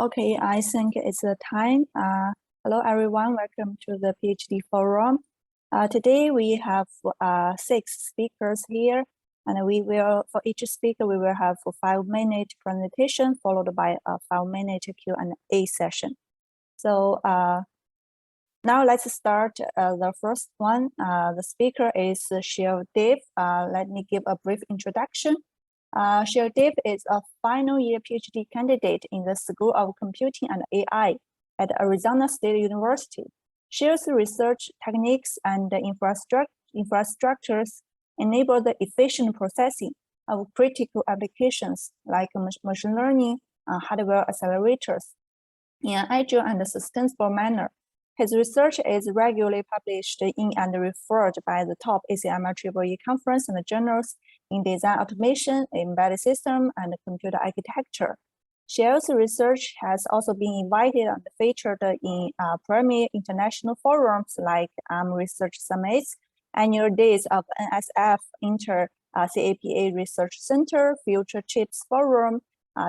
Okay, I think it's the time. Hello, everyone. Welcome to the Ph.D. forum. Today we have 6 speakers here, and we will, for each speaker, we will have a 5-minute presentation followed by a 5-minute Q&A session. So now let's start the first one. The speaker is Shiva Dave. Let me give a brief introduction. Shiva Dave is a final year PhD candidate in the School of Computing and AI at Arizona State University. Shill's research techniques and infrastructures enable the efficient processing of critical applications like machine learning and hardware accelerators in an agile and sustainable manner. His research is regularly published in and referred by the top ACMR conference and journals in design automation, embedded system, and computer architecture. Shail's research has also been invited and featured in premier international forums like Research Summits, annual days of NSF Inter-CAPA Research Center, Future Chips Forum,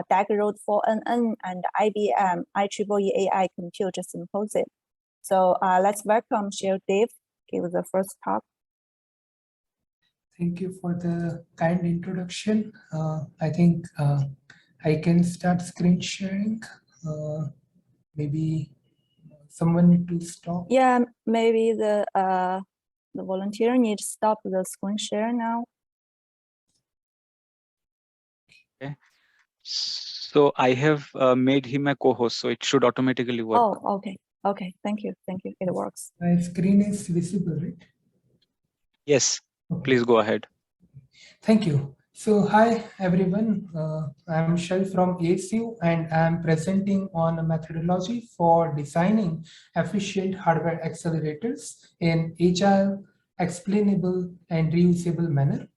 DAG Road 4NN, and IBM IEEE AI Compute Symposium. So let's welcome Shiva Dave, give the first talk. Thank you for the kind introduction. I think I can start screen sharing. Maybe someone need to stop. Yeah, maybe the volunteer needs to stop the screen share now. Okay. So I have made him a co-host, so it should automatically work. Oh, okay. Okay, thank you. Thank you. It works. My screen is visible, right? Yes, okay. Please go ahead. Thank you. So hi, everyone. I'm Shail from ASU, and I'm presenting on a methodology for designing efficient hardware accelerators in agile, explainable, and reusable manner.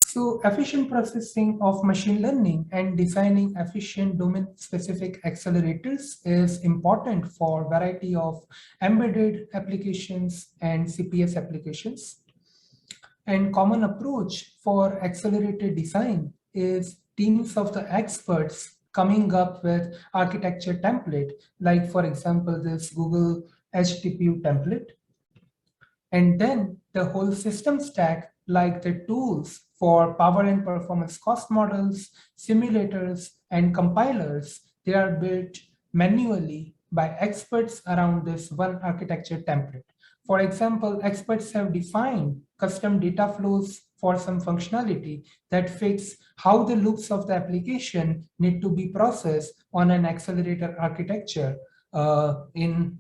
So efficient processing of machine learning and designing efficient domain-specific accelerators is important for a variety of embedded applications and CPS applications. And common approach for accelerator design is teams of the experts coming up with architecture template, like for example, this Google HTTP template. And then the whole system stack, like the tools for power and performance cost models, simulators, and compilers, they are built manually by experts around this one architecture template. For example, experts have defined custom data flows for some functionality that fits how the loops of the application need to be processed on an accelerator architecture in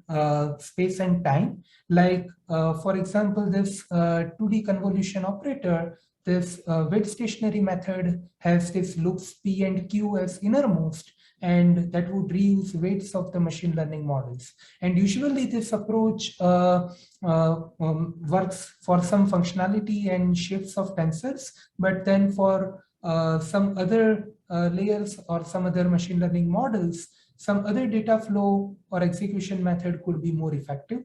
space and time. Like, for example, this 2D convolution operator, this weight stationary method has this loops P and Q as innermost, and that would reuse weights of the machine learning models. And usually this approach works for some functionality and shapes of tensors, but then for some other layers or some other machine learning models, some other data flow or execution method could be more effective.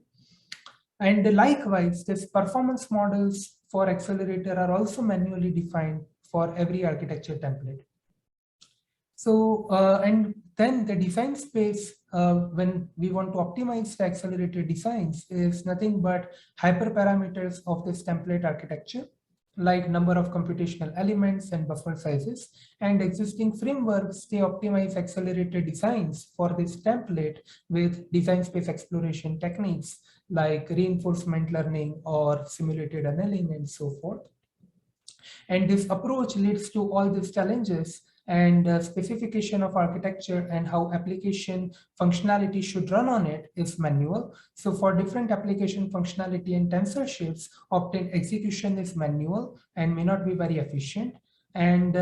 And likewise, this performance models for accelerator are also manually defined for every architecture template. So, and then the design space, when we want to optimize the accelerator designs, is nothing but hyperparameters of this template architecture, like number of computational elements and buffer sizes. And existing frameworks, they optimize accelerator designs for this template with design space exploration techniques like reinforcement learning or simulated annealing and so forth. And this approach leads to all these challenges, and specification of architecture and how application functionality should run on it is manual. So for different application functionality and tensor shapes, obtained execution is manual and may not be very efficient. And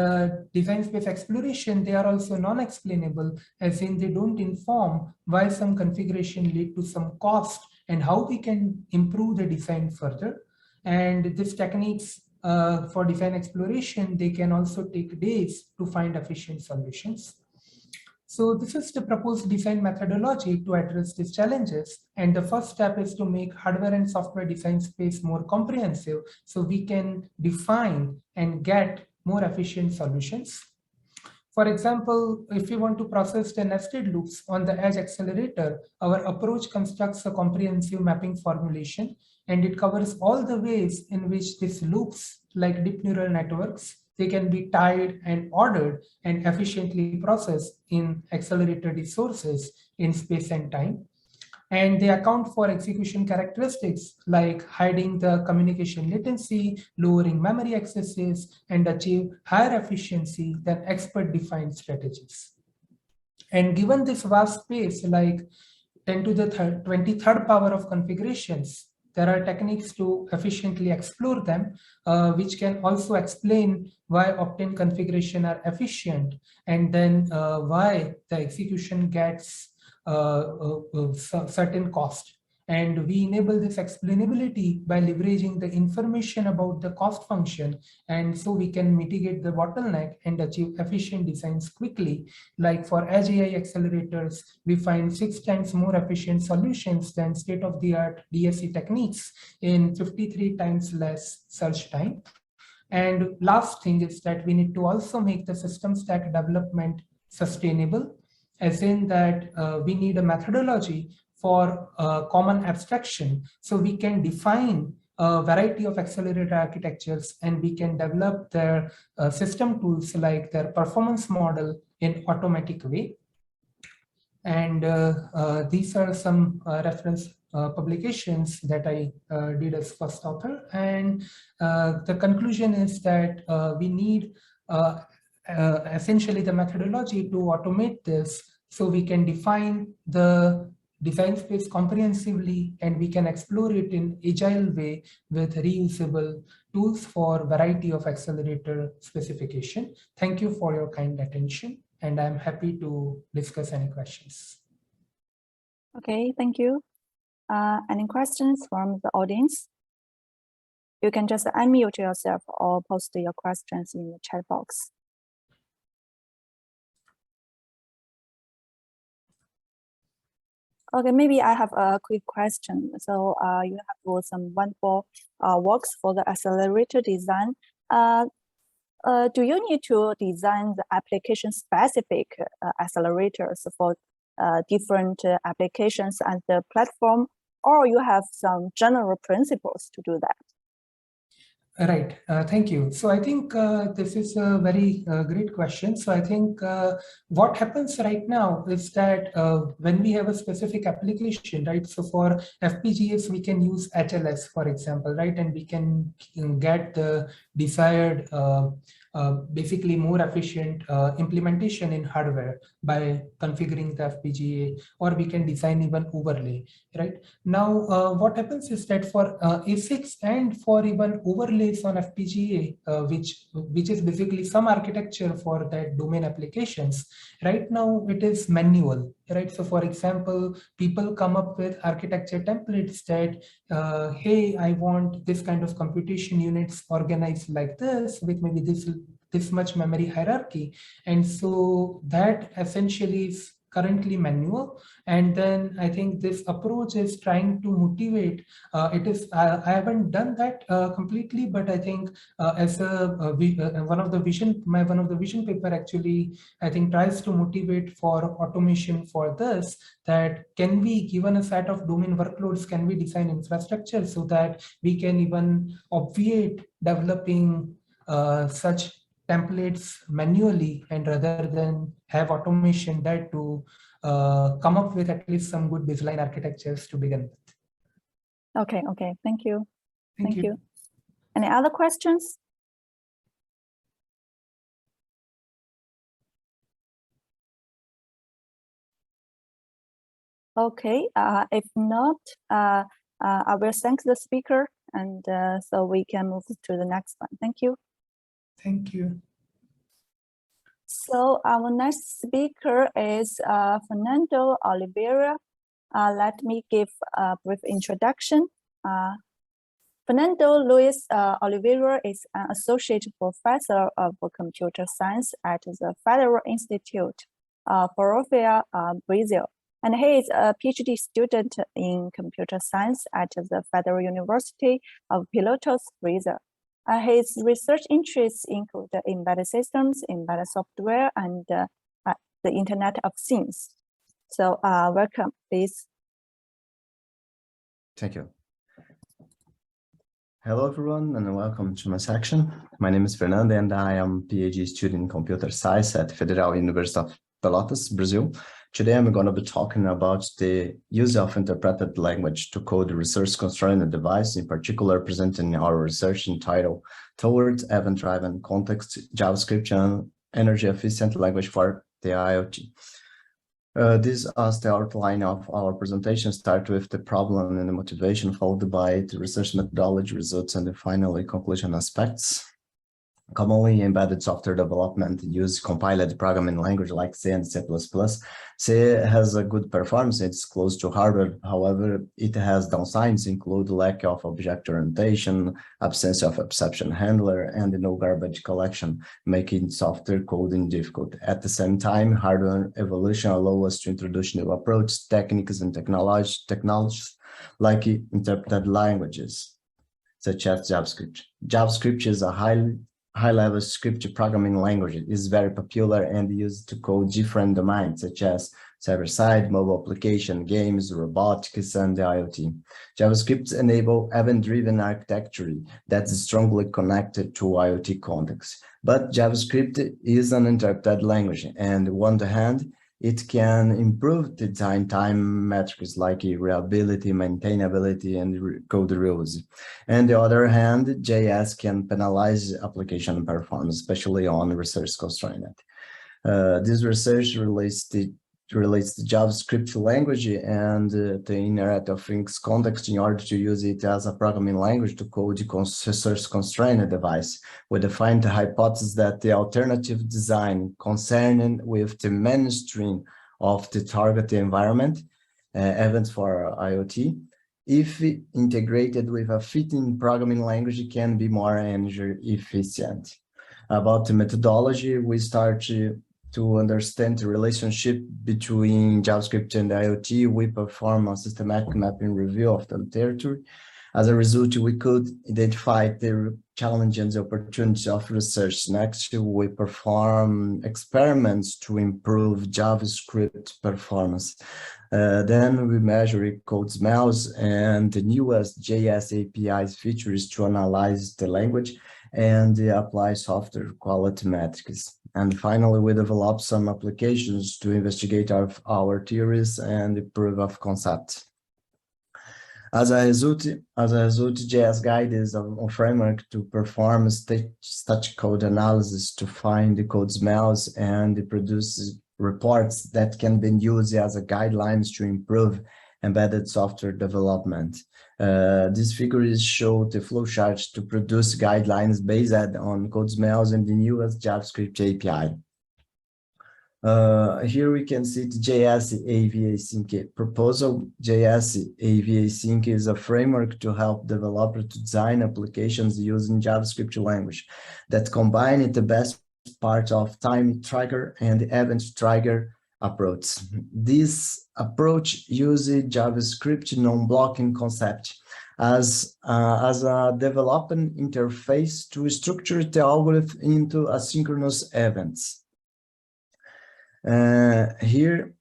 design space exploration, they are also non-explainable, as in they don't inform why some configuration lead to some cost and how we can improve the design further. And these techniques for design exploration, they can also take days to find efficient solutions. So this is the proposed design methodology to address these challenges. And the first step is to make hardware and software design space more comprehensive so we can define and get more efficient solutions. For example, if we want to process the nested loops on the edge accelerator, our approach constructs a comprehensive mapping formulation, and it covers all the ways in which these loops, like deep neural networks, they can be tied and ordered and efficiently processed in accelerator resources in space and time. And they account for execution characteristics like hiding the communication latency, lowering memory accesses, and achieve higher efficiency than expert-defined strategies. And given this vast space, like 10 to the 23rd power of configurations, there are techniques to efficiently explore them, which can also explain why obtained configuration are efficient, and then why the execution gets certain cost. And we enable this explainability by leveraging the information about the cost function. And so we can mitigate the bottleneck and achieve efficient designs quickly. Like for edge AI accelerators, we find 6 times more efficient solutions than state-of-the-art DSC techniques in 53 times less search time. And last thing is that we need to also make the system stack development sustainable, as in that we need a methodology for common abstraction. So we can define a variety of accelerator architectures, and we can develop their system tools like their performance model in automatic way. And these are some reference publications that I did as first author. And the conclusion is that we need essentially the methodology to automate this, so we can define the design space comprehensively, and we can explore it in agile way with reusable tools for variety of accelerator specification. Thank you for your kind attention, and I'm happy to discuss any questions. Okay, thank you. Any questions from the audience? You can just unmute yourself or post your questions in the chat box. Okay, maybe I have a quick question. So you have some wonderful works for the accelerator design. Do you need to design the application-specific accelerators for different applications and the platform, or you have some general principles to do that? Right, thank you. So I think this is a very great question. So I think what happens right now is that when we have a specific application, right? So for FPGAs, we can use HLS, for example, right? And we can get the desired basically more efficient implementation in hardware by configuring the FPGA, or we can design even overlay, right? Now, what happens is that for ASICs and for even overlays on FPGA, which is basically some architecture for that domain applications, right now it is manual, right? So for example, people come up with architecture templates that, hey, I want this kind of computation units organized like this with maybe this much memory hierarchy. And so that essentially is currently manual. And then I think this approach is trying to motivate. I haven't done that completely, but I think as one of the vision paper actually, I think tries to motivate for automation for this, that can we, given a set of domain workloads, can we design infrastructure so that we can even obviate developing such templates manually, and rather than have automation that to come up with at least some good baseline architectures to begin with. Okay, thank you. Thank you. Any other questions? Okay, if not, I will thank the speaker, and so we can move to the next one. Thank you. Thank you. So our next speaker is Fernando Oliveira. Let me give a brief introduction. Fernando Luis Oliveira is an associate professor of computer science at the Federal Institute of Pelotas, Brazil. And he is a PhD student in computer science at the Federal University of Pelotas, Brazil. His research interests include embedded systems, embedded software, and the Internet of Things. So welcome, please. Thank you. Hello, everyone, and welcome to my section. My name is Fernando, and I am Ph.D. student in computer science at Federal University of Pelotas, Brazil. Today, I'm going to be talking about the use of interpreted language to code resource-constrained device, in particular presenting our research entitled Towards Event-Driven Context, JavaScript and Energy-Efficient Language for the IoT. This as the outline of our presentation. Start with the problem and the motivation, followed by the research methodology, results, and finally conclusion aspects. Commonly, embedded software development use compiled programming language like C and C++. C has a good performance, it's close to hardware. However, it has downsides, include lack of object orientation, absence of exception handler, and no garbage collection, making software coding difficult. At the same time, hardware evolution allows us to introduce new approaches, techniques, and technologies like interpreted languages, such as JavaScript. JavaScript is a high-level script programming language. It is very popular and used to code different domains, such as server-side, mobile application, games, robotics, and the IoT. JavaScript enable event-driven architecture that's strongly connected to IoT context. But JavaScript is an interpreted language, and on one hand, it can improve the design time metrics like reliability, maintainability, and code reuse. On the other hand, JS can penalize application performance, especially on resource constraint. This research relates the JavaScript language and the Internet of Things context in order to use it as a programming language to code the resource constrained device. We defined the hypothesis that the alternative design concerning with the mainstream of the target environment, events for IoT, if integrated with a fitting programming language, can be more energy efficient. About the methodology, we start to understand the relationship between JavaScript and IoT. We perform a systematic mapping review of the literature. As a result, we could identify the challenges and opportunities of research. Next, we perform experiments to improve JavaScript performance. Then we measure code smells and the newest JS APIs features to analyze the language and apply software quality metrics. And finally, we develop some applications to investigate our theories and proof of concept. As a result, JS Guide is a framework to perform static code analysis to find the code smells and produce reports that can be used as a guidelines to improve embedded software development. These figures show the flowchart to produce guidelines based on code smells and the newest JavaScript API. Here we can see the JS AV-Async proposal. JS AV-Async is a framework to help developers to design applications using JavaScript language that combine the best part of time trigger and event trigger approach. This approach uses JavaScript non-blocking concept as a development interface to structure the algorithm into asynchronous events. Here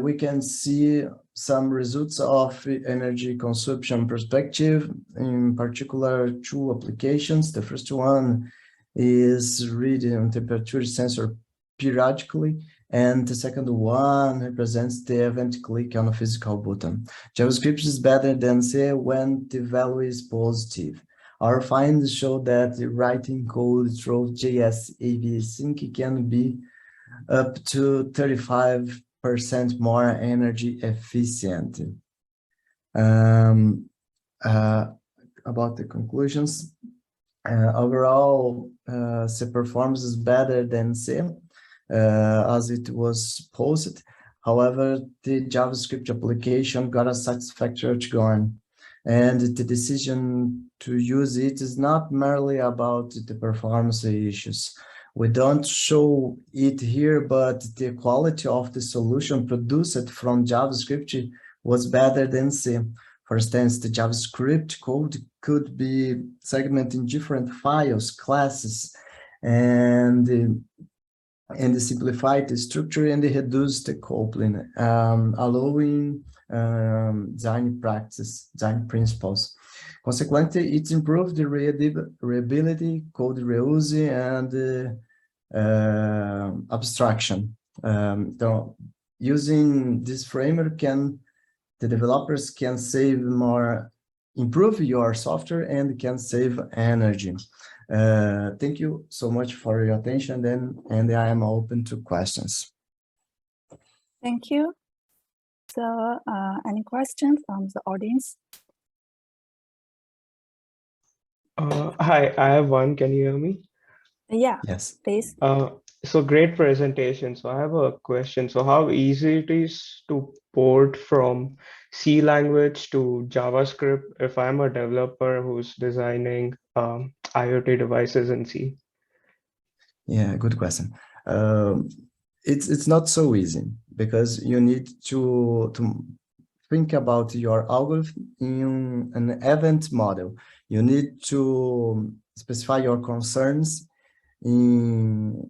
we can see some results of energy consumption perspective, in particular two applications. The first one is reading temperature sensor periodically, and the second one represents the event click on a physical button. JavaScript is better than C when the value is positive. Our findings show that writing code through JS AV-Async can be up to 35% more energy efficient. About the conclusions, overall, C performance is better than C, as it was posted. However, the JavaScript application got a satisfactory outcome, and the decision to use it is not merely about the performance issues. We don't show it here, but the quality of the solution produced from JavaScript was better than C. For instance, the JavaScript code could be segmented in different files, classes, and simplify the structure and reduce the coupling, allowing design practice, design principles. Consequently, it improved the readability, code reuse, and abstraction. So using this framework, the developers can improve your software and can save energy. Thank you so much for your attention, and I am open to questions. Thank you. So, any questions from the audience? Hi, I have one. Can you hear me? Yeah, Yes. please. So great presentation. So I have a question. So how easy it is to port from C language to JavaScript if I'm a developer who's designing IoT devices in C? Yeah, good question. It's not so easy because you need to think about your algorithm in an event model. You need to specify your concerns in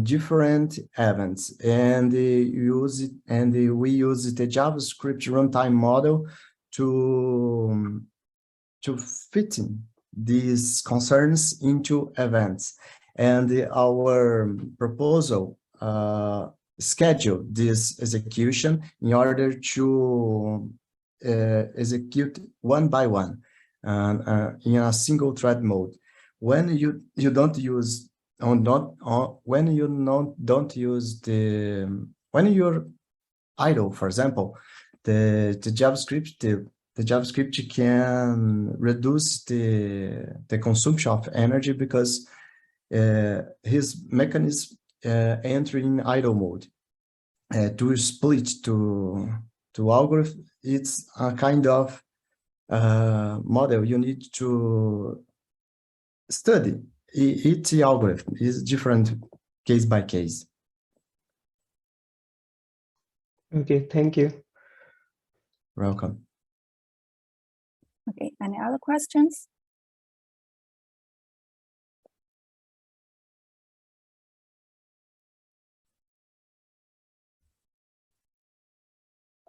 different events, and we use the JavaScript runtime model to fit in these concerns into events. And our proposal schedule this execution in order to execute one by one in a single thread mode. When you don't use when you're idle, for example, the JavaScript can reduce the consumption of energy because his mechanism entering idle mode. To split to algorithm, it's a kind of model you need to study. Each algorithm is different case by case. Okay, thank you. Welcome. Okay, any other questions?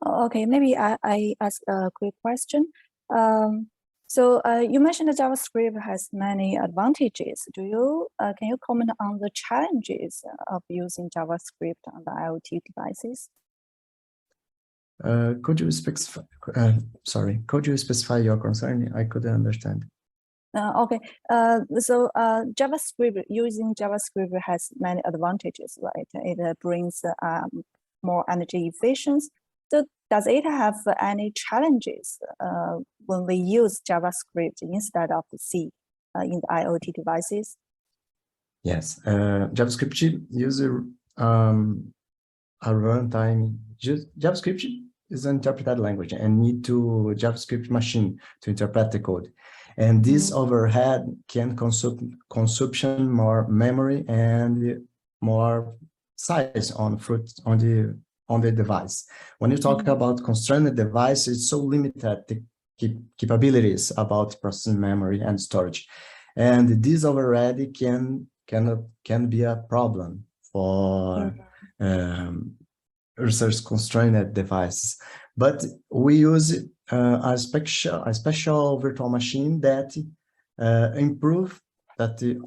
Okay, maybe I ask a quick question. So you mentioned that JavaScript has many advantages. Can you comment on the challenges of using JavaScript on the IoT devices? Could you specify? Could you specify your concern? I couldn't understand. Okay, so using JavaScript has many advantages, right? It brings more energy efficiency. So does it have any challenges when we use JavaScript instead of C in the IoT devices? Yes, JavaScript uses a runtime. JavaScript is an interpreted language and need to JavaScript machine to interpret the code. And this overhead can consumption more memory and more size on the device. When you talk about constrained device, it's so limited the capabilities about processing memory and storage. And this overhead can be a problem for resource constrained devices. But we use a special virtual machine that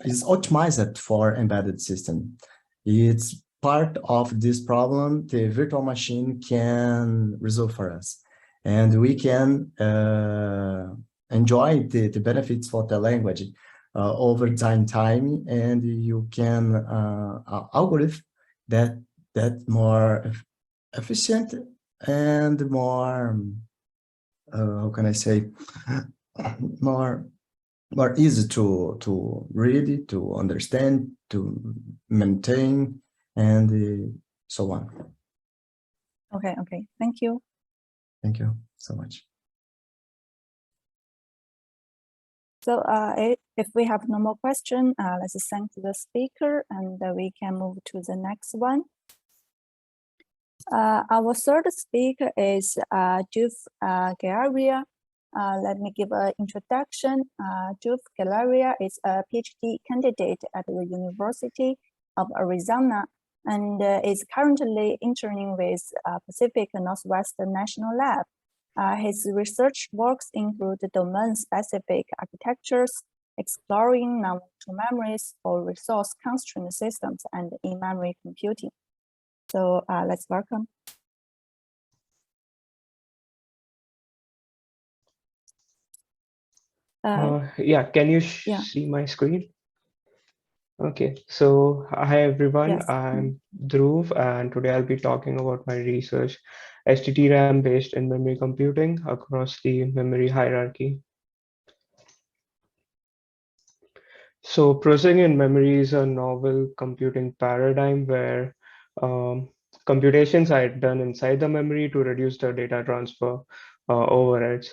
is optimized for embedded system. It's part of this problem the virtual machine can resolve for us, and we can enjoy the benefits for the language over design time, and you can algorithm that more efficient and more how can I say more easy to read, to understand, to maintain, and so on. Okay, thank you. Thank you so much. So if we have no more questions, let's thank the speaker and we can move to the next one. Our third speaker is Dhruv Gajaria. Let me give an introduction. Dhruv Gajaria is a Ph.D. candidate at the University of Arizona and is currently interning with Pacific Northwest National Lab. His research works include domain-specific architectures, exploring non-volatile memories for resource-constrained systems and in-memory computing. So let's welcome. Yeah, can you see my screen? Okay, so hi everyone, Yes. I'm Dhruv, and today I'll be talking about my research, STT-RAM-based in-memory computing across the memory hierarchy. So processing in memory is a novel computing paradigm where computations are done inside the memory to reduce the data transfer overheads.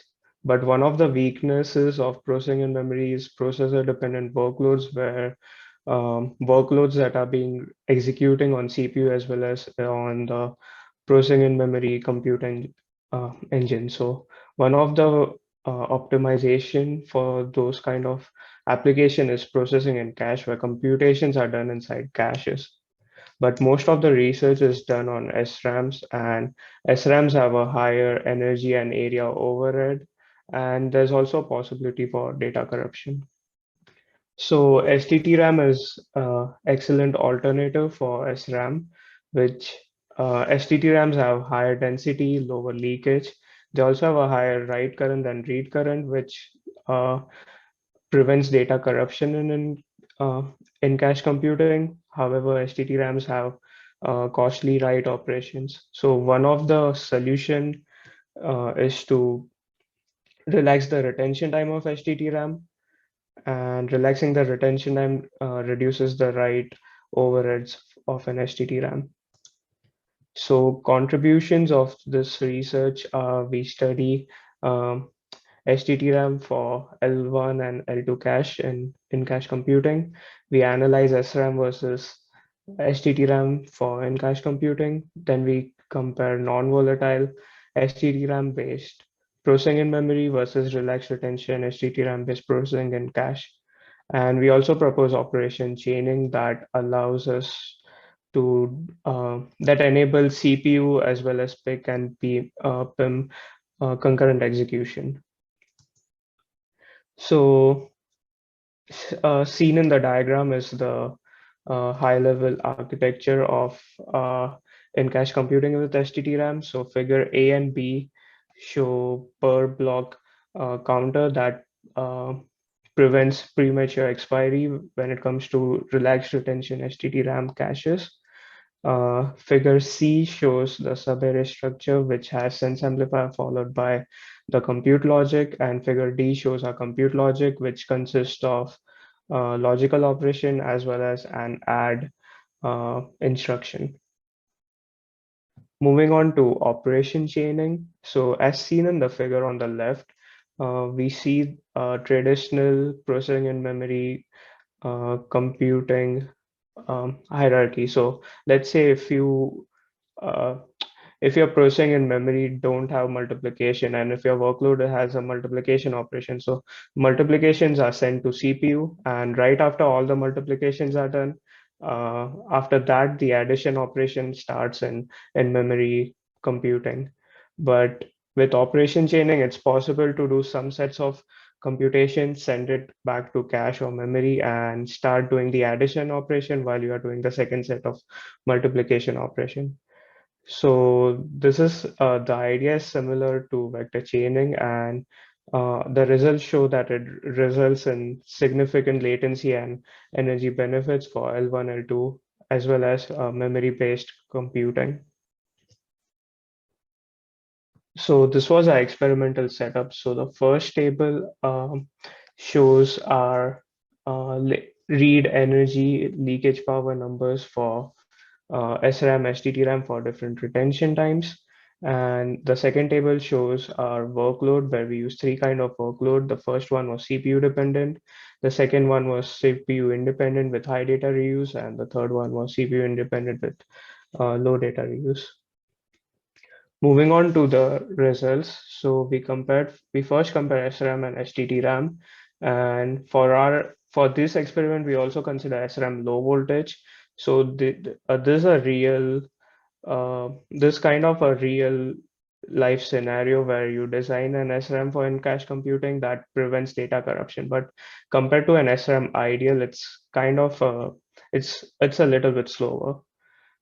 But one of the weaknesses of processing in memory is processor-dependent workloads where workloads that are being executing on CPU as well as on the processing in memory computing engine. So one of the optimization for those kind of application is processing in cache where computations are done inside caches. But most of the research is done on SRAMs, and SRAMs have a higher energy and area overhead, and there's also a possibility for data corruption. So STT-RAM is excellent alternative for SRAM, which STT-RAMs have higher density, lower leakage. They also have a higher write current than read current, which prevents data corruption in cache computing. However, STT-RAMs have costly write operations. So one of the solution is to relax the retention time of STT-RAM, and relaxing the retention time reduces the write overheads of an STT-RAM. So contributions of this research, we study STT-RAM for L1 and L2 cache in cache computing. We analyze SRAM versus STT-RAM for in-cache computing. Then we compare non-volatile STT-RAM-based processing in memory versus relaxed retention STT-RAM-based processing in cache. And we also propose operation chaining that allows us to that enables CPU as well as PIC and PIM concurrent execution. So seen in the diagram is the high-level architecture of in-cache computing with STT-RAM. So figure A and B show per block counter that prevents premature expiry when it comes to relaxed retention STT-RAM caches. Figure C shows the sub-array structure, which has sense amplifier followed by the compute logic, and figure D shows our compute logic, which consists of logical operation as well as an add instruction. Moving on to operation chaining. So as seen in the figure on the left, we see traditional processing in memory computing hierarchy. So let's say if your processing in memory don't have multiplication, and if your workload has a multiplication operation, so multiplications are sent to CPU, and right after all the multiplications are done, after that the addition operation starts in memory computing. But with operation chaining, it's possible to do some sets of computation, send it back to cache or memory, and start doing the addition operation while you are doing the second set of multiplication operation. So this is the idea is similar to vector chaining, and the results show that it results in significant latency and energy benefits for L1, L2, as well as memory-based computing. So this was our experimental setup. So the first table shows our read energy leakage power numbers for SRAM, STT-RAM for different retention times. And the second table shows our workload, where we use three kind of workload. The first one was CPU dependent. The second one was CPU independent with high data reuse. And the third one was CPU independent with low data reuse. moving on to the results. So we first compared SRAM and STT-RAM. And for this experiment, we also consider SRAM low voltage. So this is a real, this kind of a real life scenario where you design an SRAM for in-cache computing that prevents data corruption. But compared to an SRAM ideal, it's kind of it's a little bit slower.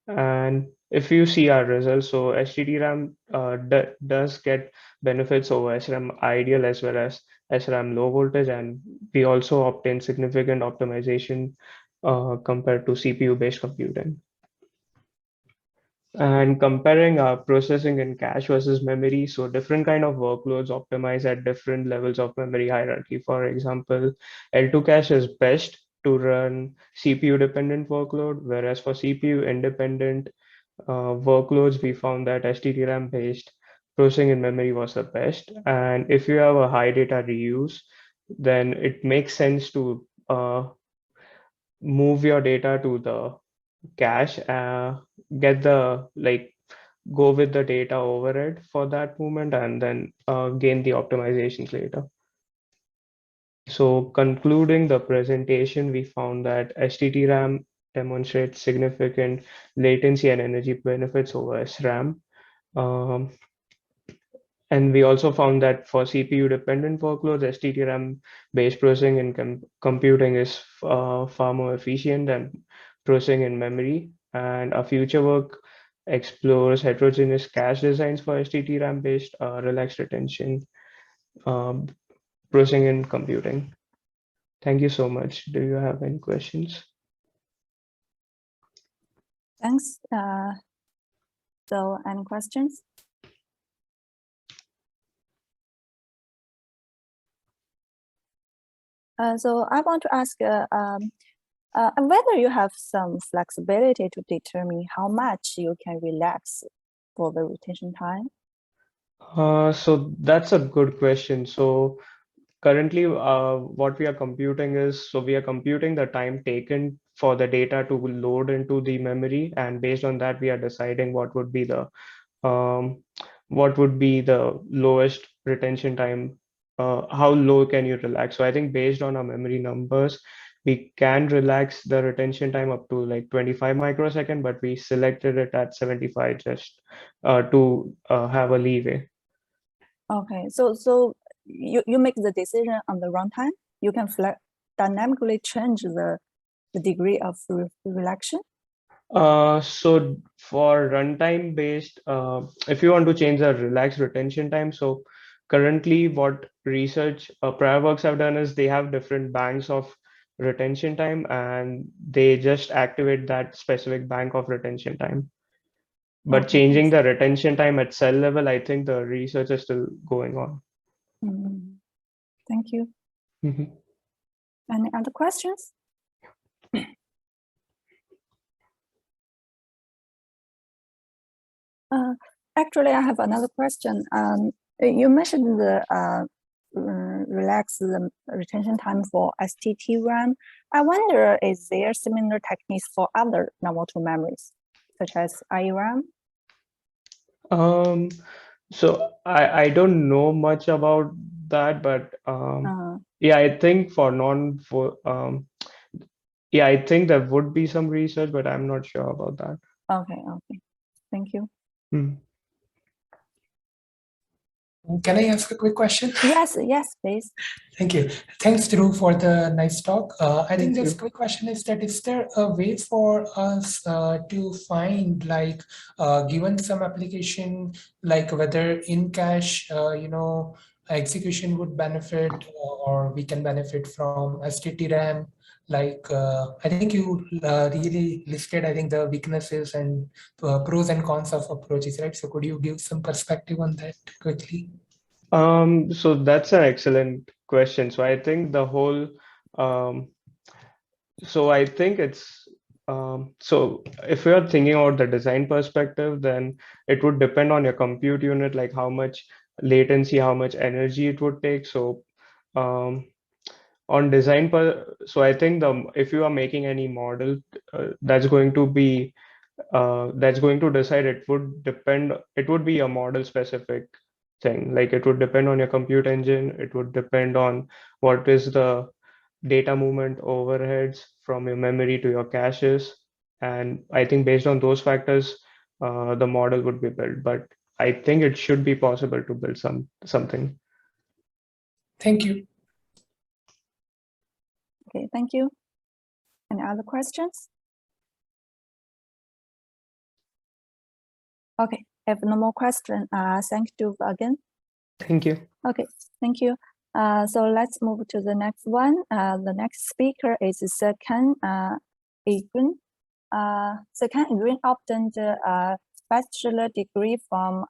And if you see our results, so STT-RAM does get benefits over SRAM ideal as well as SRAM low voltage, and we also obtain significant optimization compared to CPU-based computing. And comparing our processing in cache versus memory, so different kind of workloads optimize at different levels of memory hierarchy. For example, L2 cache is best to run CPU-dependent workload, whereas for CPU-independent workloads, we found that STT-RAM-based processing in memory was the best. And if you have a high data reuse, then it makes sense to move your data to the cache, go with the data overhead for that movement, and then gain the optimizations later. So concluding the presentation, we found that STT-RAM demonstrates significant latency and energy benefits over SRAM. And we also found that for CPU-dependent workloads, STT-RAM-based processing in computing is far more efficient than processing in memory. And our future work explores heterogeneous cache designs for STT-RAM-based relaxed retention processing in computing. Thank you so much. Do you have any questions? Thanks. So any questions? So I want to ask whether you have some flexibility to determine how much you can relax for the retention time. So that's a good question. So currently, what we are computing is, so we are computing the time taken for the data to load into the memory, and based on that, we are deciding what would be the lowest retention time. How low can you relax? So I think based on our memory numbers, we can relax the retention time up to like 25 microsecond, but we selected it at 75 just to have a leeway. Okay, so you make the decision on the runtime. You can dynamically change the degree of relaxation. So for runtime based, if you want to change the relaxed retention time, so currently what research prior works have done is they have different banks of retention time, and they just activate that specific bank of retention time. But Okay, changing the retention time at cell level, I think the research is still going on. Thank you. Any other questions? Actually, I have another question. You mentioned the relax the retention time for STT-RAM. I wonder, is there similar techniques for other non-volatile memories, such as IRAM? So I don't know much about that, but yeah, I think yeah, I think there would be some research, but I'm not sure about that. Okay, thank you. Can I ask a quick question? Yes, please. Thank you. Thanks, Dhruv, for the nice talk. I think this quick question is that is there a way for us to find, like, given some application, like whether in cache, execution would benefit, or we can benefit from STT-RAM? Like, I think you really listed, I think, the weaknesses and pros and cons of approaches, right? So could you give some perspective on that quickly? So that's an excellent question. So I think the whole, so I think it's, so if you're thinking about the design perspective, then it would depend on your compute unit, like how much latency, how much energy it would take. So on design, so I think if you are making any model, that's going to be that's going to decide. It would be a model specific thing. Like it would depend on your compute engine. It would depend on what is the data movement overheads from your memory to your caches. And I think based on those factors, the model would be built. But I think it should be possible to build something. Thank you. Okay, thank you. Any other questions? Okay, I have no more question. Thank you again. Thank you. Okay, thank you. So let's move to the next one. The next speaker is Sercan Aygun. Sercan Aygun obtained a bachelor degree from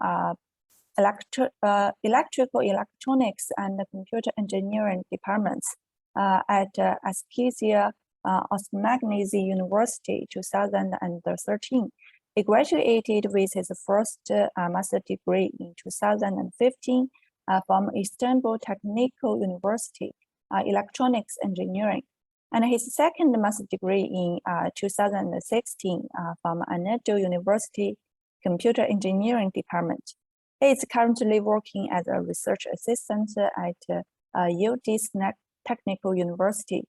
electrical electronics and computer engineering departments at Acacia Osmagnesia University 2013. He graduated with his first master degree in 2015 from Istanbul Technical University, electronics engineering, and his second master degree in 2016 from Anadolu University, computer engineering department. He is currently working as a research assistant at UD Technical University,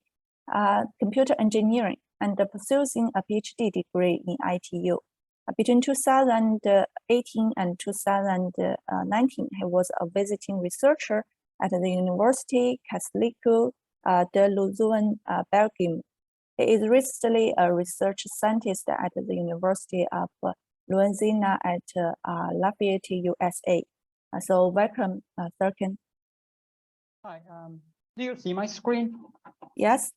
computer engineering, and pursuing a Ph.D. degree in ITU. Between 2018 and 2019, he was a visiting researcher at the University Catholique de Louisiana, Belgium. He is recently a research scientist at the University of Louisiana at Lafayette, USA. So welcome, Sercan. Hi, do you see my screen? Yes.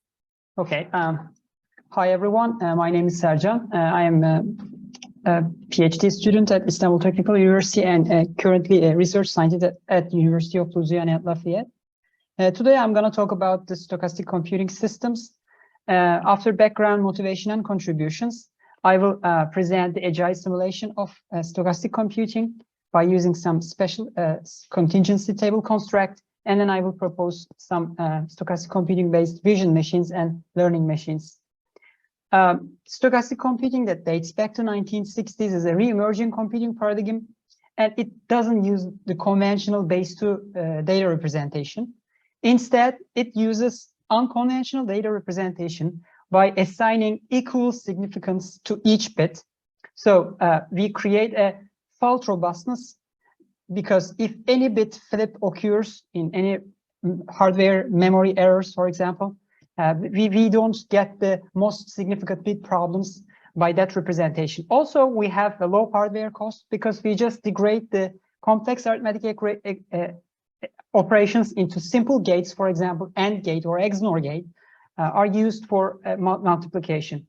Okay. Hi, everyone. My name is Sercan. I am a PhD student at Istanbul Technical University and currently a research scientist at University of Louisiana at Lafayette. Today, I'm going to talk about the stochastic computing systems. After background, motivation, and contributions, I will present the agile simulation of stochastic computing by using some special contingency table construct, and then I will propose some stochastic computing-based vision machines and learning machines. Stochastic computing that dates back to 1960s is a re-emerging computing paradigm, and it doesn't use the conventional base-to data representation. Instead, it uses unconventional data representation by assigning equal significance to each bit. So we create a fault robustness, because if any bit flip occurs in any hardware memory errors, for example, we don't get the most significant bit problems by that representation. Also, we have a low hardware cost because we just degrade the complex arithmetic operations into simple gates. For example, AND gate or XNOR gate are used for multiplication.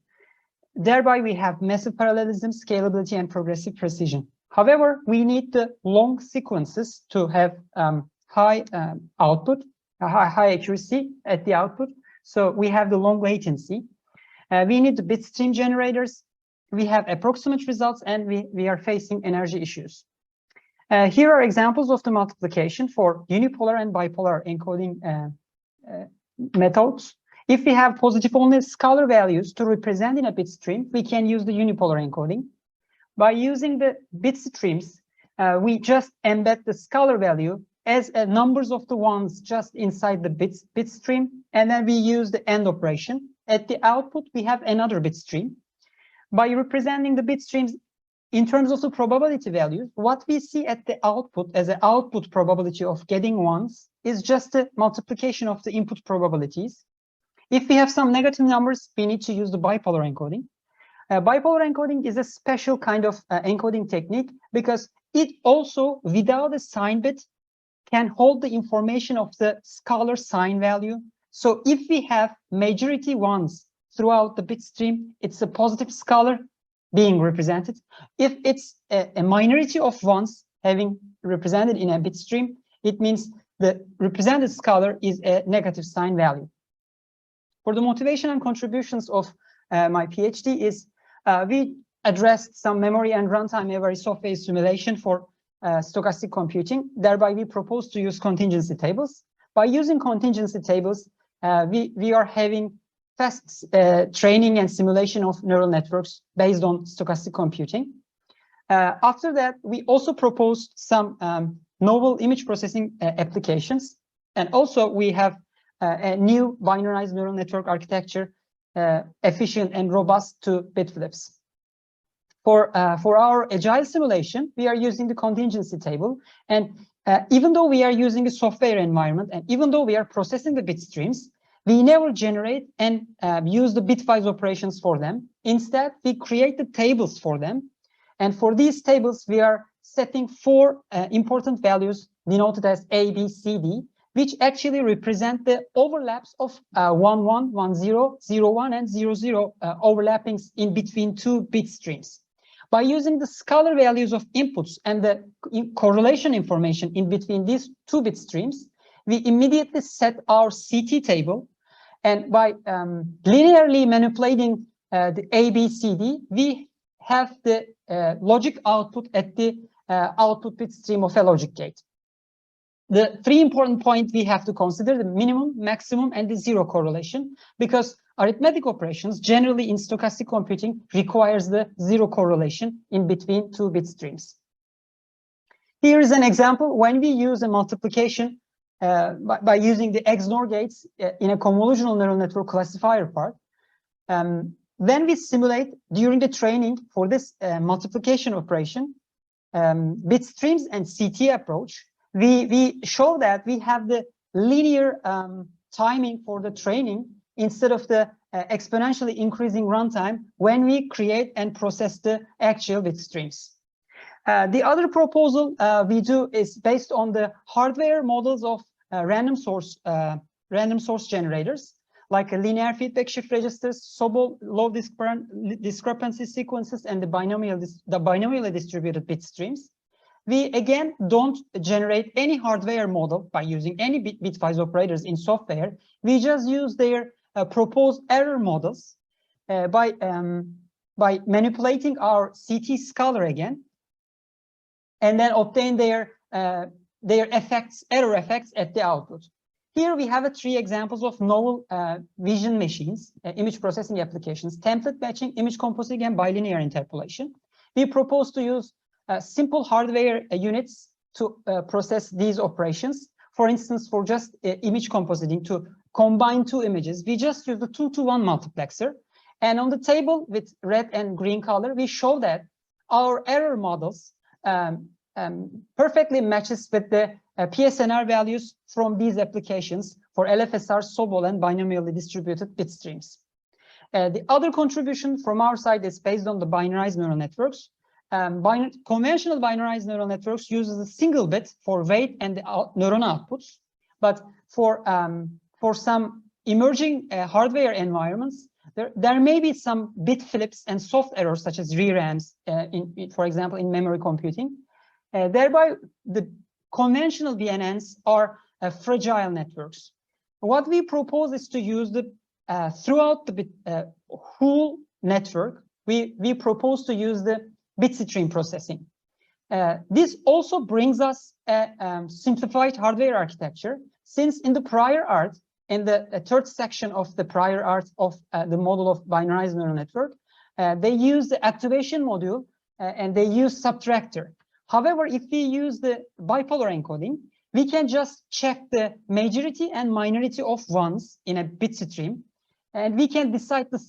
Thereby, we have massive parallelism, scalability, and progressive precision. However, we need the long sequences to have high output, high accuracy at the output. So we have the long latency. We need the bit stream generators. We have approximate results, and we are facing energy issues. Here are examples of the multiplication for unipolar and bipolar encoding methods. If we have positive only scalar values to represent in a bit stream, we can use the unipolar encoding. By using the bit streams, we just embed the scalar value as numbers of the ones just inside the bit stream, and then we use the AND operation. At the output, we have another bit stream. By representing the bit streams in terms of the probability values, what we see at the output as an output probability of getting ones is just a multiplication of the input probabilities. If we have some negative numbers, we need to use the bipolar encoding. Bipolar encoding is a special kind of encoding technique because it also, without a sign bit, can hold the information of the scalar sign value. So if we have majority ones throughout the bit stream, it's a positive scalar being represented. If it's a minority of ones having represented in a bit stream, it means the represented scalar is a negative sign value. For the motivation and contributions of my PhD is we addressed some memory and runtime memory software simulation for stochastic computing. Thereby, we propose to use contingency tables. By using contingency tables, we are having fast training and simulation of neural networks based on stochastic computing. After that, we also proposed some novel image processing applications. And also we have a new binarized neural network architecture, efficient and robust to bit flips. For our agile simulation, we are using the contingency table. And even though we are using a software environment, and even though we are processing the bit streams, we never generate and use the bitwise operations for them. Instead, we create the tables for them. And for these tables, we are setting 4 important values denoted as A, B, C, D, which actually represent the overlaps of 1, 1, 1, 0, 0, 1, and 0, 0 overlappings in between 2 bit streams. By using the scalar values of inputs and the correlation information in between these 2 bit streams, we immediately set our CT table. And by linearly manipulating the A, B, C, D, we have the logic output at the output bit stream of a logic gate. The 3 important points we have to consider: the minimum, maximum, and the 0 correlation, because arithmetic operations generally in stochastic computing requires the 0 correlation in between 2 bit streams. Here is an example when we use a multiplication by using the XNOR gates in a convolutional neural network classifier part. When we simulate during the training for this multiplication operation, bit streams and CT approach, we show that we have the linear timing for the training instead of the exponentially increasing runtime when we create and process the actual bit streams. The other proposal we do is based on the hardware models of random source generators, like a linear feedback shift registers, Sobol low discrepancy sequences, and the binomially distributed bit streams. We again don't generate any hardware model by using any bitwise operators in software. We just use their proposed error models by manipulating our CT scalar again, and then obtain their effects, error effects at the output. Here we have 3 examples of novel vision machines, image processing applications: template matching, image compositing, and bilinear interpolation. We propose to use simple hardware units to process these operations. For instance, for just image compositing, to combine 2 images, we just use the 2-to-1 multiplexer. And on the table with red and green color, we show that our error models perfectly matches with the PSNR values from these applications for LFSR, Sobol, and binomially distributed bit streams. The other contribution from our side is based on the binarized neural networks. Conventional binarized neural networks uses a single bit for weight and the neuron outputs, but for some emerging hardware environments, there may be some bit flips and soft errors such as rerams, for example, in memory computing. Thereby, the conventional BNNs are fragile networks. What we propose is to use the throughout the whole network. We propose to use the bit stream processing. This also brings us a simplified hardware architecture, since in the prior art, in the 3rd section of the prior art of the model of binarized neural network, they use the activation module and they use subtractor. However, if we use the bipolar encoding, we can just check the majority and minority of ones in a bit stream, and we can decide the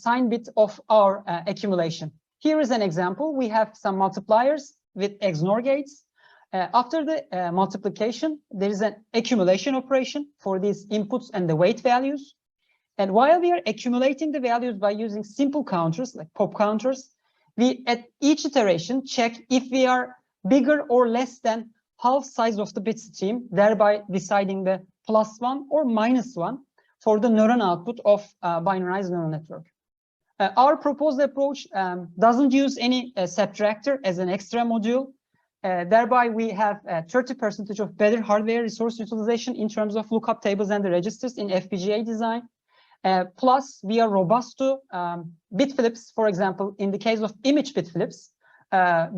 sign bit of our accumulation. Here is an example. We have some multipliers with XNOR gates. After the multiplication, there is an accumulation operation for these inputs and the weight values. And while we are accumulating the values by using simple counters like pop counters, we at each iteration check if we are bigger or less than half size of the bit stream, thereby deciding the +1 or -1 for the neuron output of binarized neural network. Our proposed approach doesn't use any subtractor as an extra module. Thereby, we have 30% of better hardware resource utilization in terms of lookup tables and the registers in FPGA design. Plus, we are robust to bit flips. For example, in the case of image bit flips,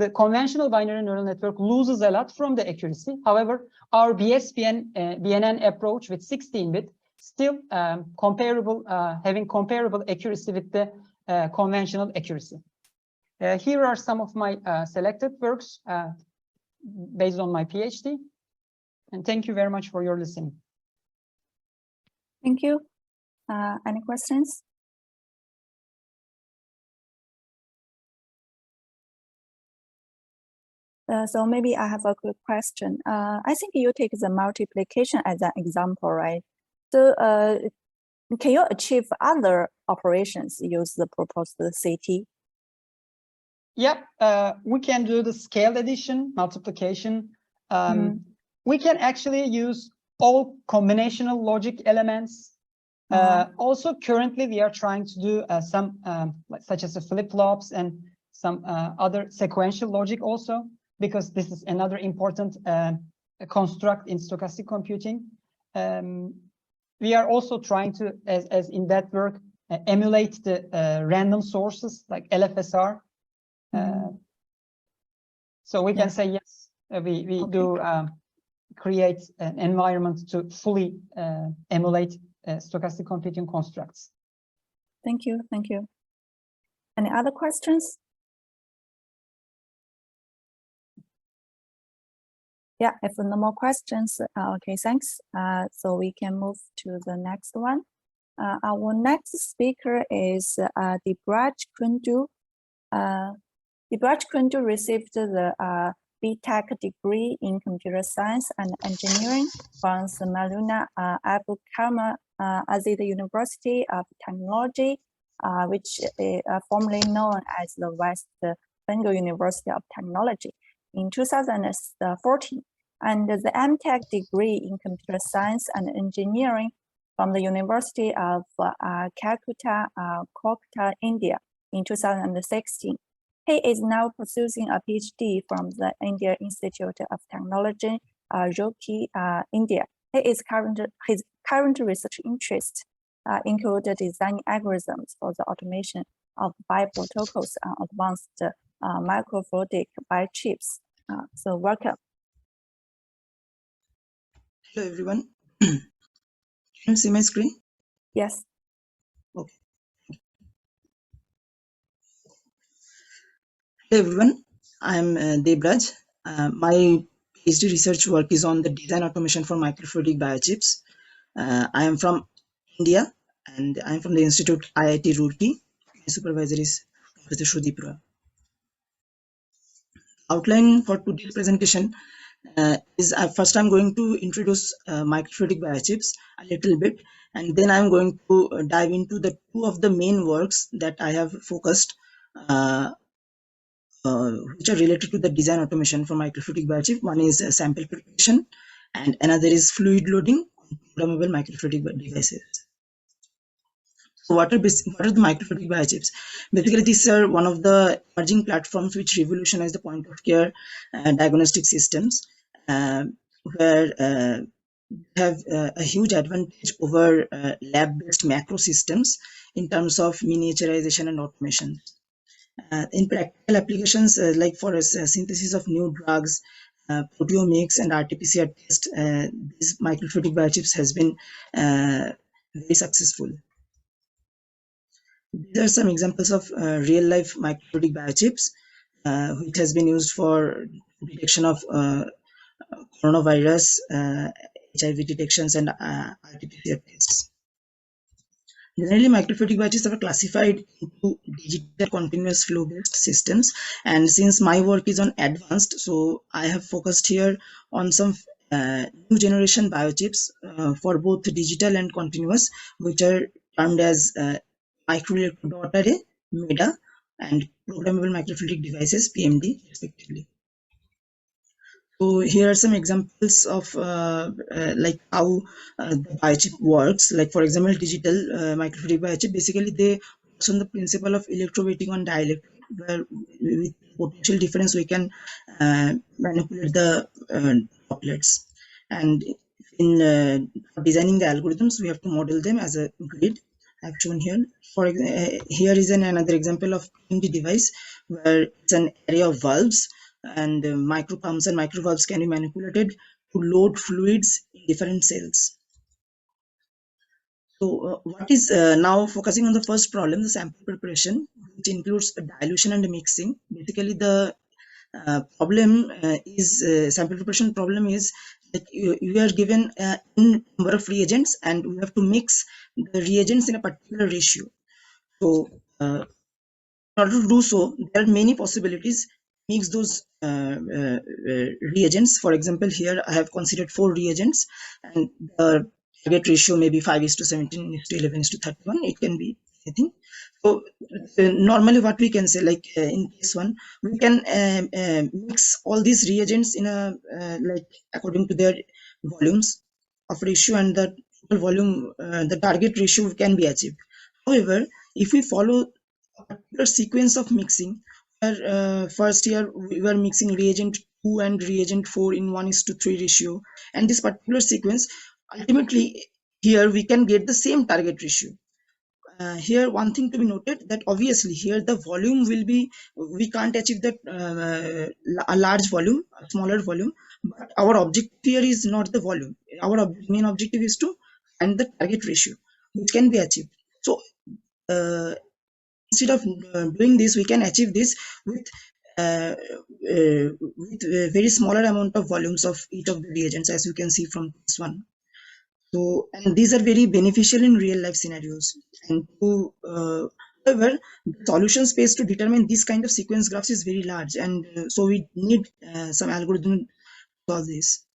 the conventional binary neural network loses a lot from the accuracy. However, our BNN approach with 16-bit still comparable, having comparable accuracy with the conventional accuracy. Here are some of my selected works based on my PhD. And thank you very much for your listening. Thank you. Any questions? So maybe I have a quick question. I think you take the multiplication as an example, right? So can you achieve other operations use the proposed CT? Yeah, we can do the scale addition, multiplication. We can actually use all combinational logic elements. Also, currently we are trying to do some such as the flip-flops and some other sequential logic also, because this is another important construct in stochastic computing. We are also trying to, as in that work, emulate the random sources like LFSR. So we can say yes, we do create an environment to fully emulate stochastic computing constructs. Thank you. Thank you. Any other questions? Yeah, if no more questions, okay, thanks. So we can move to the next one. Our next speaker is Debraj Kundu. Debraj Kundu received the B.Tech degree in computer science and engineering from the Maulana Abu Kama Azid University of Technology, which is formerly known as the West Bengal University of Technology, in 2014, and the M.Tech degree in computer science and engineering from the University of Calcutta, Kolkata, India, in 2016. He is now pursuing a Ph.D. from the Indian Institute of Technology, Roorkee, India. His current research interests include designing algorithms for the automation of bioprotocols and advanced microfluidic biochips. So welcome. Hello everyone. Can you see my screen? Yes. Okay. Hello everyone. I'm Debraj. My PhD research work is on the design automation for microfluidic biochips. I am from India and I'm from the Institute IIT Roorkee. My supervisor is Professor Sudeep. Outline for today's presentation is first I'm going to introduce microfluidic biochips a little bit, and then I'm going to dive into the two of the main works that I have focused, which are related to the design automation for microfluidic biochip. One is sample preparation, and another is fluid loading on programmable microfluidic devices. So what are the microfluidic biochips? Basically, these are one of the emerging platforms which revolutionize the point of care diagnostic systems, where have a huge advantage over lab-based macro systems in terms of miniaturization and automation. In practical applications, like for synthesis of new drugs, proteomics and RT-PCR test, these microfluidic biochips has been very successful. These are some examples of real-life microfluidic biochips, which has been used for detection of coronavirus, HIV detections, and RT-PCR tests. Generally, microfluidic biochips are classified into digital continuous flow-based systems, and since my work is on advanced, so I have focused here on some new generation biochips for both digital and continuous, which are termed as microelectrode dot array, MEDA, and programmable microfluidic devices, PMD, respectively. So here are some examples of like how the biochip works. Like for example, digital microfluidic biochip, basically they work on the principle of electroweighting on dielectric, where with potential difference we can manipulate the droplets. And in designing the algorithms, we have to model them as a grid. I've shown here. Here is another example of PMD device, where it's an array of valves, and micropumps and microvalves can be manipulated to load fluids in different cells. So what is now focusing on the first problem, the sample preparation, which includes dilution and mixing. Basically, the problem is sample preparation problem is that you are given in number of reagents and we have to mix the reagents in a particular ratio. So in order to do so, there are many possibilities. Mix those reagents. For example, here I have considered 4 reagents, and the target ratio may be 5:17:11:31. It can be anything. So normally, what we can say, like in this one, we can mix all these reagents in a like according to their volumes of ratio, and the total volume, the target ratio can be achieved. However, if we follow a particular sequence of mixing, where first here we were mixing reagent 2 and reagent 4 in 1:3 ratio, and this particular sequence, ultimately here we can get the same target ratio. Here one thing to be noted, that obviously here the volume will be, we can't achieve that a large volume, a smaller volume, but our objective here is not the volume. Our main objective is to find the target ratio, which can be achieved. So instead of doing this, we can achieve this with very smaller amount of volumes of each of the reagents, as you can see from this one. So, and these are very beneficial in real life scenarios. And to however, the solution space to determine this kind of sequence graphs is very large, and so we need some algorithm to solve this.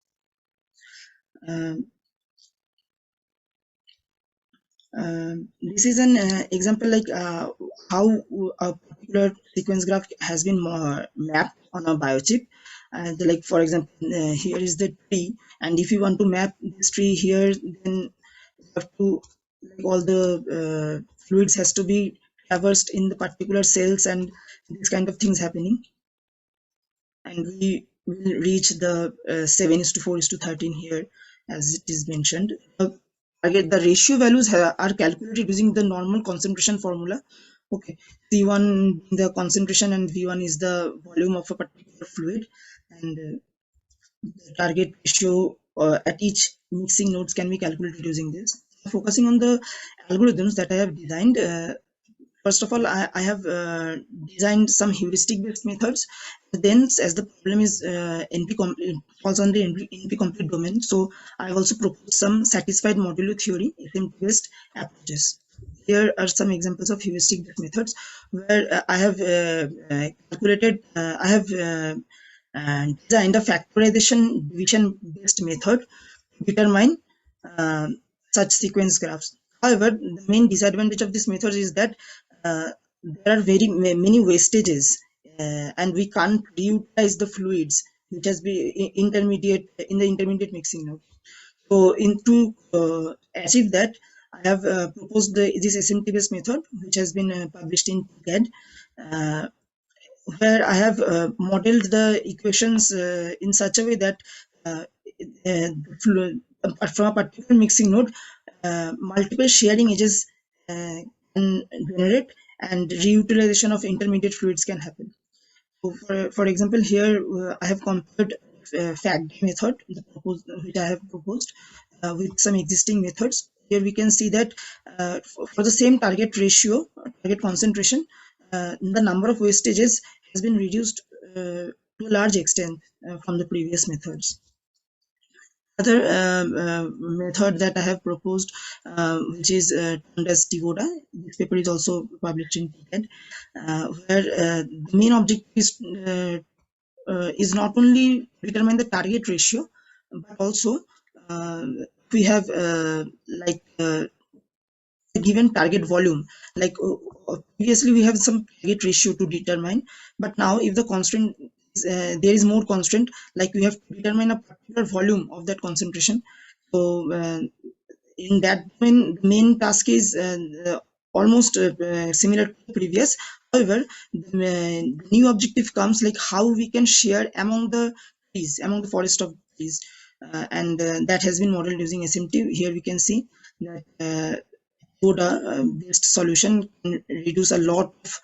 This is an example, like how a particular sequence graph has been mapped on a biochip. Like for example, here is the tree, and if you want to map this tree here, then you have to, like, all the fluids has to be traversed in the particular cells, and these kind of things happening. And we will reach the 7:4:13 here, as it is mentioned. Again, the ratio values are calculated using the normal concentration formula. Okay, C1 the concentration and V1 is the volume of a particular fluid, and the target ratio at each mixing nodes can be calculated using this. Focusing on the algorithms that I have designed, first of all, I have designed some heuristic-based methods. Then, as the problem is falls on the NP-complete domain, so I have also proposed some satisfied modulo theory, SMT-based approaches. Here are some examples of heuristic-based methods where I have calculated, I have designed a factorization division-based method to determine such sequence graphs. However, the main disadvantage of this method is that there are very many wastages, and we can't reutilize the fluids which has been in the intermediate mixing node. So, to achieve that, I have proposed this SMT-based method, which has been published in TED, where I have modeled the equations in such a way that from a particular mixing node, multiple sharing edges can generate, and reutilization of intermediate fluids can happen. So for example, here I have compared Ph.D method, which I have proposed, with some existing methods. Here we can see that for the same target ratio, target concentration, the number of wastages has been reduced to a large extent from the previous methods. Other method that I have proposed, which is termed as TIVODA. This paper is also published in TED, where the main objective is not only determine the target ratio, but also we have given target volume. Like previously we have some target ratio to determine, but now if the constraint there is more constraint, like we have to determine a particular volume of that concentration. So in that main task is almost similar to the previous. However, the new objective comes, like how we can share among the trees, among the forest of trees, and that has been modeled using SMT. Here we can see that based solution can reduce a lot of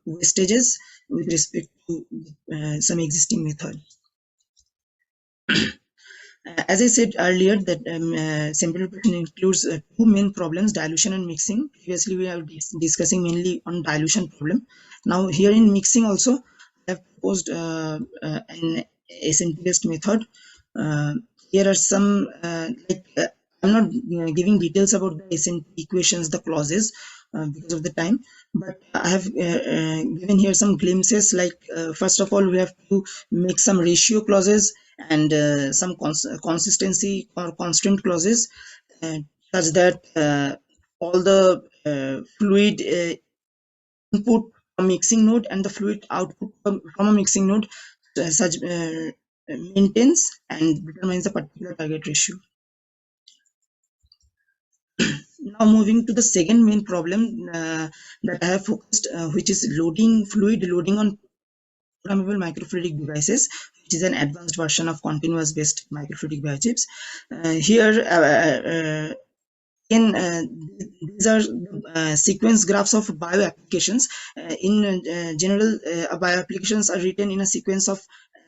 wastages with respect to some existing method. As I said earlier, that sample preparation includes two main problems: dilution and mixing. Previously, we are discussing mainly on dilution problem. Now, here in mixing also, I have proposed an SNT-based method. Here are some I'm not giving details about the SNT equations, the clauses, because of the time, but I have given here some glimpses. Like first of all, we have to make some ratio clauses and some consistency or constant clauses, such that all the fluid input from mixing node and the fluid output from a mixing node maintains and determines the particular target ratio. Now moving to the second main problem that I have focused, which is fluid loading on programmable microfluidic devices, which is an advanced version of continuous based microfluidic biochips. Here these are sequence graphs of bio applications. In general, bio applications are written in a sequence of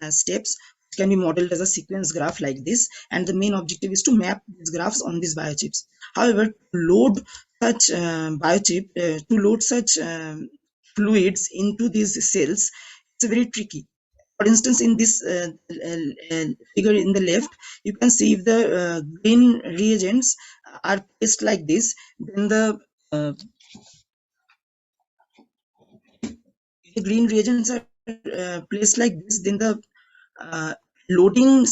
steps, which can be modeled as a sequence graph like this, and the main objective is to map these graphs on these biochips. However, to load such fluids into these cells, it's very tricky. For instance, in this figure in the left, you can see if the green reagents are placed like this, then the green reagents are placed like this, then the loading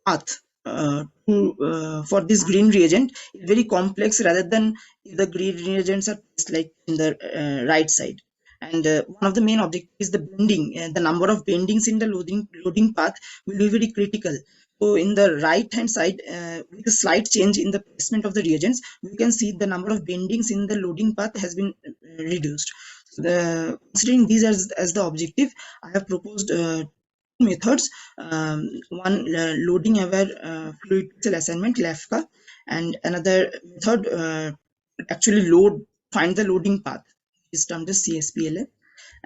path for this green reagent is very complex, rather than if the green reagents are placed like in the right side. And one of the main objectives is the bending. The number of bendings in the loading path will be very critical. So in the right hand side, with a slight change in the placement of the reagents, we can see the number of bendings in the loading path has been reduced. Considering these as the objective, I have proposed two methods. One, loading aware fluid pixel assignment, LAFCA, and another method actually find the loading path, is termed as CSPLA,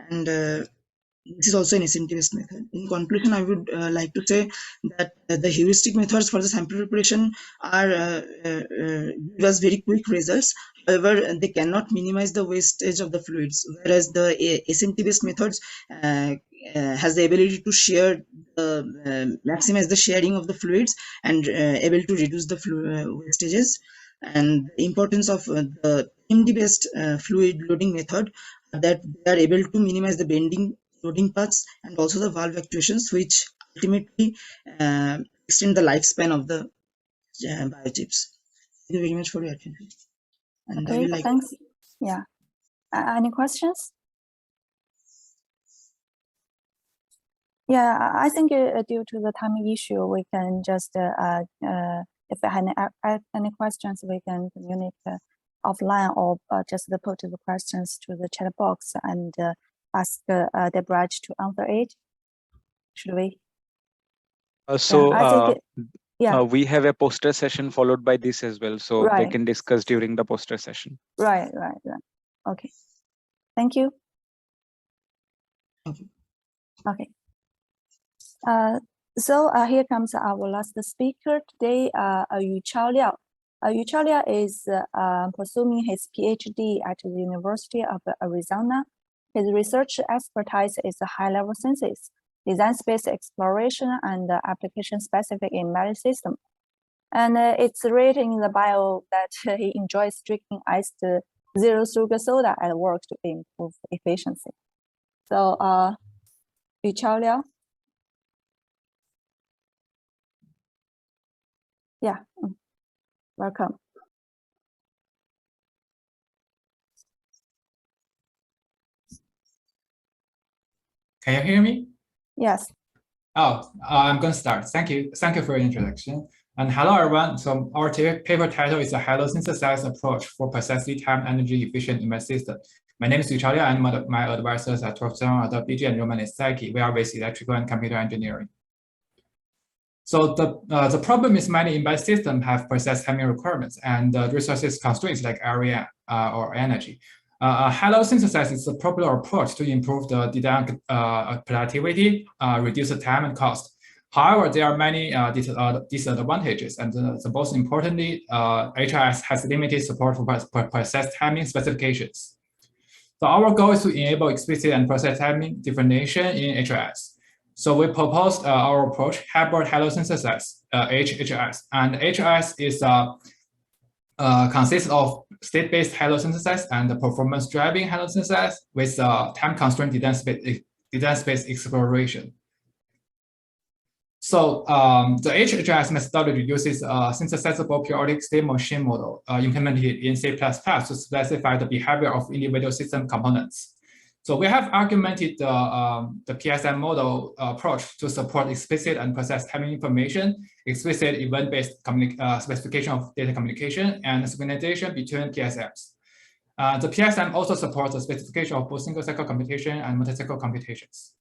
and this is also an SNT-based method. In conclusion, I would like to say that the heuristic methods for the sample preparation are give us very quick results. However, they cannot minimize the wastage of the fluids, whereas the SNT-based methods has the ability to share maximize the sharing of the fluids and able to reduce the wastages. And the importance of the MD-based fluid loading method, that they are able to minimize the bending loading paths and also the valve actuations, which ultimately extend the lifespan of the biochips. Thank you very much for your attention. And okay, thanks. Yeah. Any questions? Yeah, I think due to the time issue, we can just if you have any questions, we can communicate offline, or just put the questions to the chat box and ask Debraj to answer it. Should we? We have a poster session followed by this as well, so they can discuss during the poster session. Right. Okay. Thank you. Okay. So here comes our last speaker today, Yuchao Liao. Yuchao Liao is pursuing his Ph.D. at the University of Arizona. His research expertise is high-level synthesis, design space exploration, and application-specific embedded system. And it's written in the bio that he enjoys drinking iced zero sugar soda at work to improve efficiency. So, Yuchao Liao. Yeah, welcome. Can you hear me? Yes. Oh, I'm going to start. Thank you for your introduction. And hello, everyone. So our paper title is a halo-synthesized approach for precisely timed energy-efficient embedded system. My name is Yuchao Liao, and my advisors are Professor BG and Roman Isaki. We are with electrical and computer engineering. So the problem is many embedded systems have precise timing requirements and resources constraints like area or energy. Halo synthesis is a popular approach to improve the design productivity, reduce the time and cost. However, there are many disadvantages, and the most importantly, HRS has limited support for process timing specifications. So our goal is to enable explicit and process timing differentiation in HRS. So we proposed our approach, hybrid halo synthesis, HHS, and HRS is consists of state-based halo synthesis and performance-driving halo synthesis with time-constrained distance space exploration. So the HHS methodology uses a synthesizable periodic state machine model implemented in C++ to specify the behavior of individual system components. So we have augmented the PSM model approach to support explicit and process timing information, explicit event-based specification of data communication, and synchronization between PSMs. The PSM also supports the specification of both single-cycle computation and multi-cycle computations.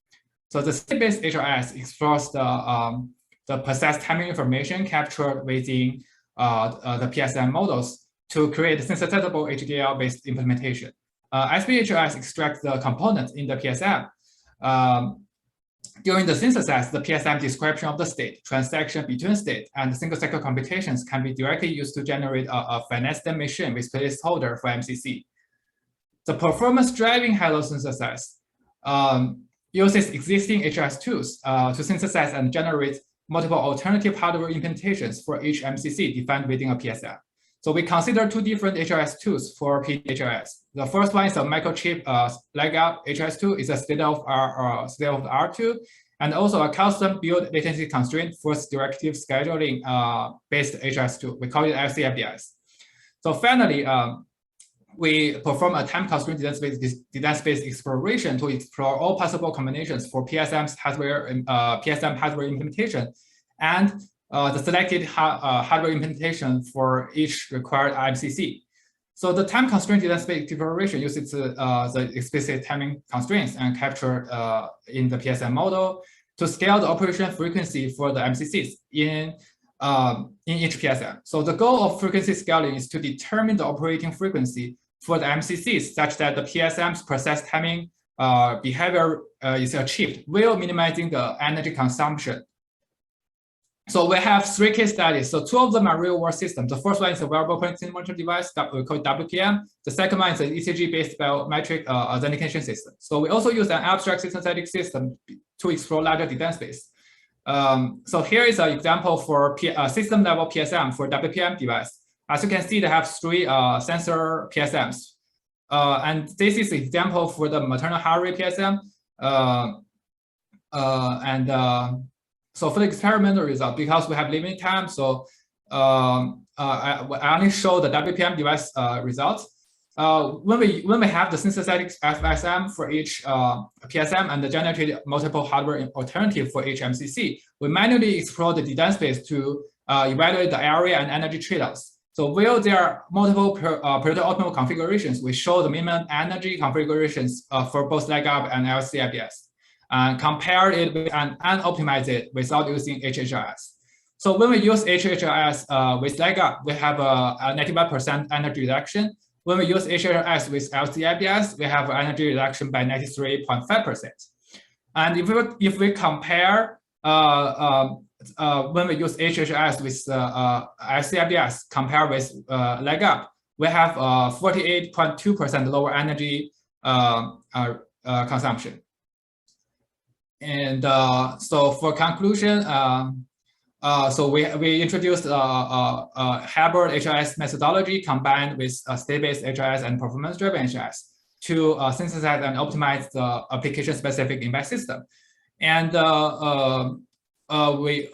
So the state-based HRS explores the process timing information captured within the PSM models to create synthesizable HDL-based implementation. SPHRS extracts the components in the PSM. During the synthesis, the PSM description of the state, transaction between state, and single-cycle computations can be directly used to generate a finite state machine with placeholder for MCC. The performance-driving halo synthesis uses existing HRS tools to synthesize and generate multiple alternative hardware implementations for each MCC defined within a PSM. So we consider two different HRS tools for PHRS. The first one is a microchip leg-up HRS tool. It's a state-of-the-art tool, and also a custom built latency constraint force directive scheduling based HRS tool. We call it LCFDS. So finally, we perform a time-constrained distance space exploration to explore all possible combinations for PSM hardware implementation, and the selected hardware implementation for each required MCC. So the time-constrained distance space exploration uses the explicit timing constraints and captured in the PSM model to scale the operation frequency for the MCCs in each PSM. So the goal of frequency scaling is to determine the operating frequency for the MCCs such that the PSM's process timing behavior is achieved while minimizing the energy consumption. So we have 3 case studies. So 2 of them are real-world systems. The first one is a wearable point monitor device that we call WPM. The second one is an ECG-based biometric authentication system. So we also use an abstract synthetic system to explore larger distance space. So here is an example for system-level PSM for WPM device. As you can see, they have 3 sensor PSMs. And this is an example for the maternal heart rate PSM. So for the experimental result, because we have limited time, so I only show the WPM device results. When we have the synthetic FSM for each PSM and generate multiple hardware alternative for each MCC, we manually explore the distance space to evaluate the area and energy trade-offs. So while there are multiple optimal configurations, we show the minimum energy configurations for both leg-up and LCFDS. And compare it with and optimize it without using HHRS. So when we use HHRS with leg-up, we have a 95% energy reduction. When we use HHRS with LCFDS, we have an energy reduction by 93.5%. And if we compare when we use HHRS with LCFDS compared with leg-up, we have 48.2% lower energy consumption. And so for conclusion, so we introduced a hybrid HRS methodology combined with state-based HRS and performance-driven HRS to synthesize and optimize the application-specific impact system. And we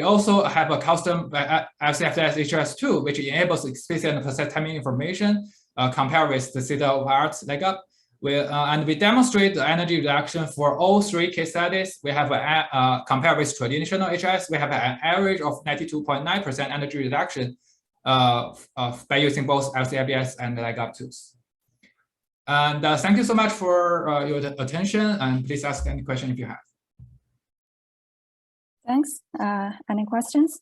also have a custom LCFDS HRS tool, which enables explicit and process timing information compared with the state-of-the-art leg-up. And we demonstrate the energy reduction for all 3 case studies. We have compared with traditional HRS, we have an average of 92.9% energy reduction by using both LCFDS and leg-up tools. And thank you so much for your attention, and please ask any question if you have. Thanks. Any questions?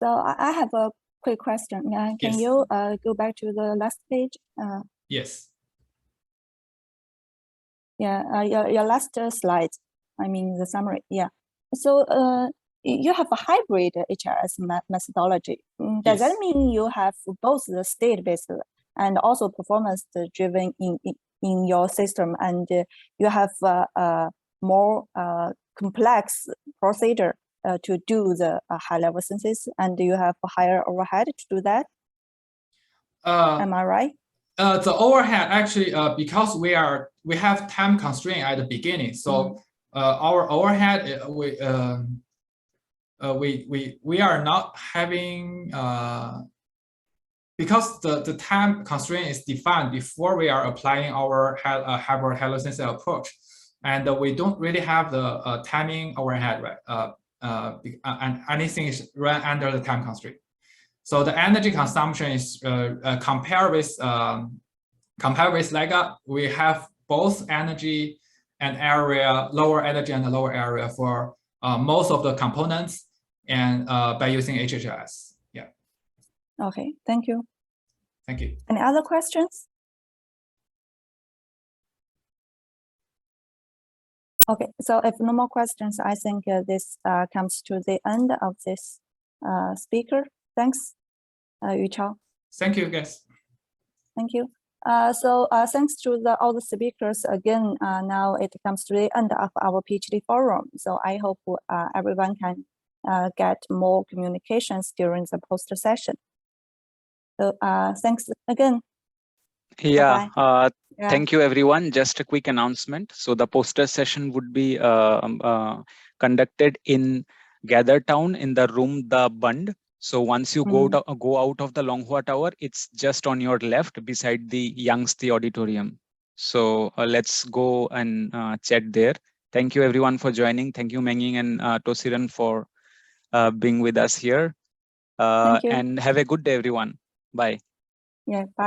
So I have a quick question. Can you go back to the last page? Yes. Yeah, your last slide, I mean the summary, yeah. So you have a hybrid HRS methodology. Does that mean you have both the state-based and also performance-driven in your system, and you have a more complex procedure to do the high-level synthesis, and you have a higher overhead to do that? Am I right? The overhead actually, because we have time constraint at the beginning, so our overhead we are not having because the time constraint is defined before we are applying our hybrid hallucination approach, and we don't really have the timing overhead, right? And anything is run under the time constraint. So the energy consumption is compared with Lega, we have both energy and area, lower energy and lower area for most of the components, and by using HHS. Yeah. Okay, thank you. Thank you. Any other questions? Okay, so if no more questions, I think this comes to the end of this speaker. Thanks, Yuchao. Thank you, guys. Thank you. So thanks to all the speakers again. Now it comes to the end of our PhD forum. So I hope everyone can get more communications during the poster session. So thanks again. Yeah, Yeah. Thank you, everyone. Just a quick announcement. So the poster session would be conducted in Gather Town in the room The Bund. So once you go out of the Longhua Tower, it's just on your left beside the Yangtze Auditorium. So let's go and chat there. Thank you, everyone, for joining. Thank you, Mengying and Tosiran, for being with us here. Thank you. And have a good day, everyone. Bye. Yeah. Bye.